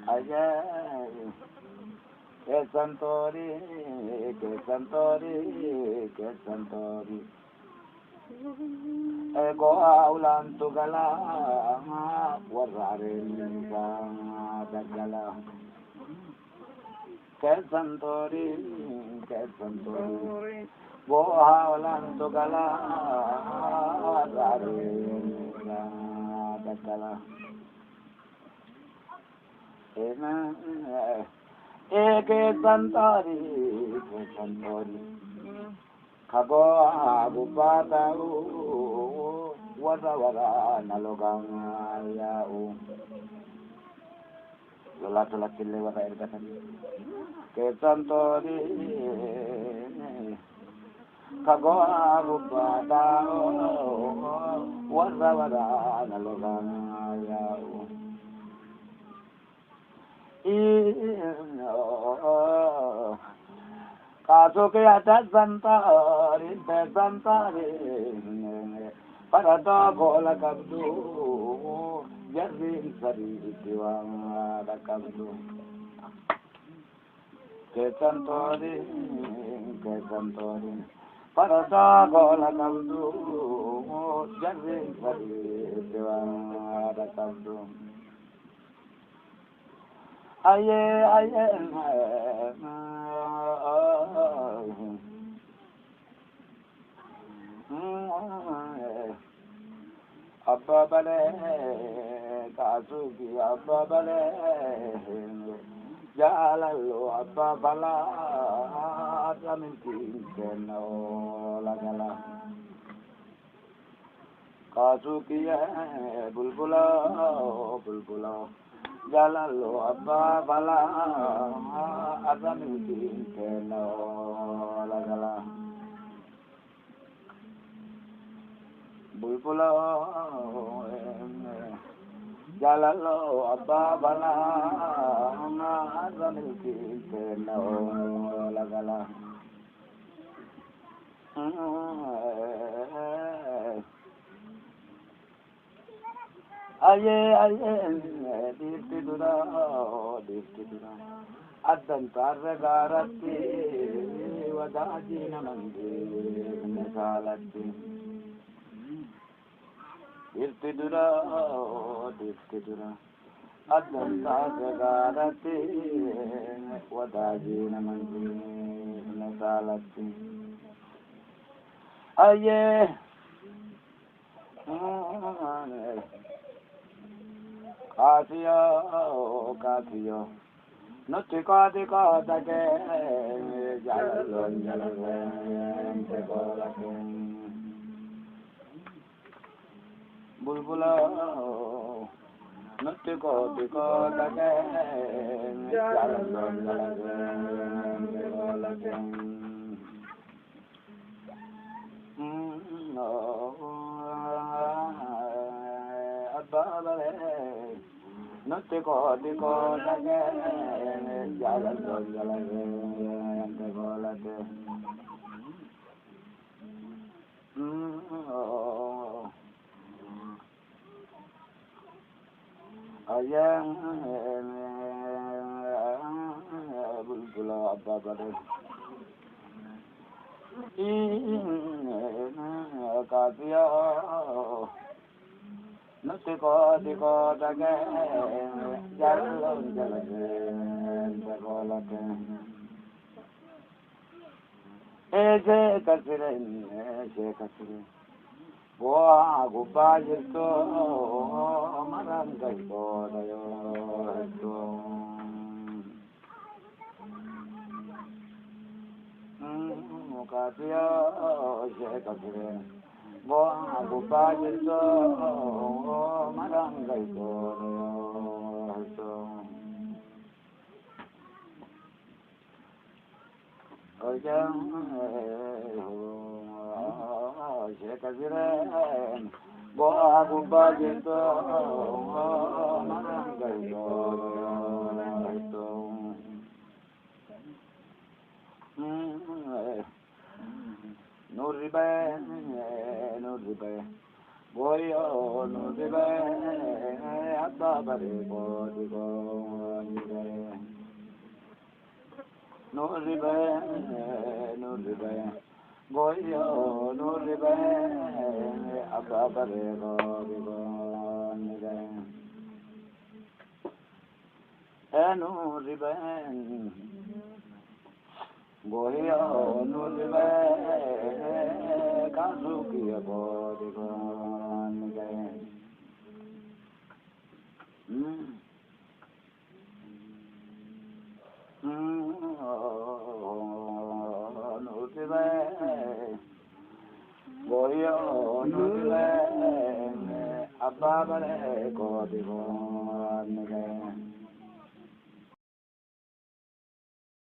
Ayer, que santori, que santori, que santori. Ego aulan tu gala, warare da gala. Que santori, que santori. Go aulan tu gala, warare da gala. Eke santori, ke santori. Kago abubata wada wada nalogang ya lola lola kille wada ergatan ke santori kago abubata wada wada nalogang ya Kaso que ada santari, para todo la kabdu, jarin sari diwang la kabdu. Que santori, para todo la kabdu, jarin sari diwang la kabdu. Aye, Abba bale, kasuki Abba bale, jalalo Abba bala, raminti keno lagala. Kasuki bulbula. Jalalo Abba bala azami keno lagala bulbula jalalo Abba bala azami keno lagala aye dirtidura addantar garatti wadajina mandi mesalatti dirtidura addantar garatti wadajina mandi mesalatti aye Kasiyo, no chico de cosa que ya lo te cola que bulbula, no chico de cosa que ya lo te cola que no abale. No te cola que ya lo te cola que ayang bulbula abale kasiyo no te cola que ya lo te cola que ese kasire Boa gubayito marangay ko dayo ito mukatiyo siya kasire Boa gubayito marangay ko dayo ito Shekaziren, Boa Gumbajito, Manangaito, Nuribe, Boyo, Nuribe, Abba Bare Bodhi Gone. No ribe, Goyo, no ribe, Abba Bare Bodhi Gone. No ribe, Goyo, no ribe, Kazuki Bodhi Gone. Goyo, no ribe, Abba Bare Bodhi Gone.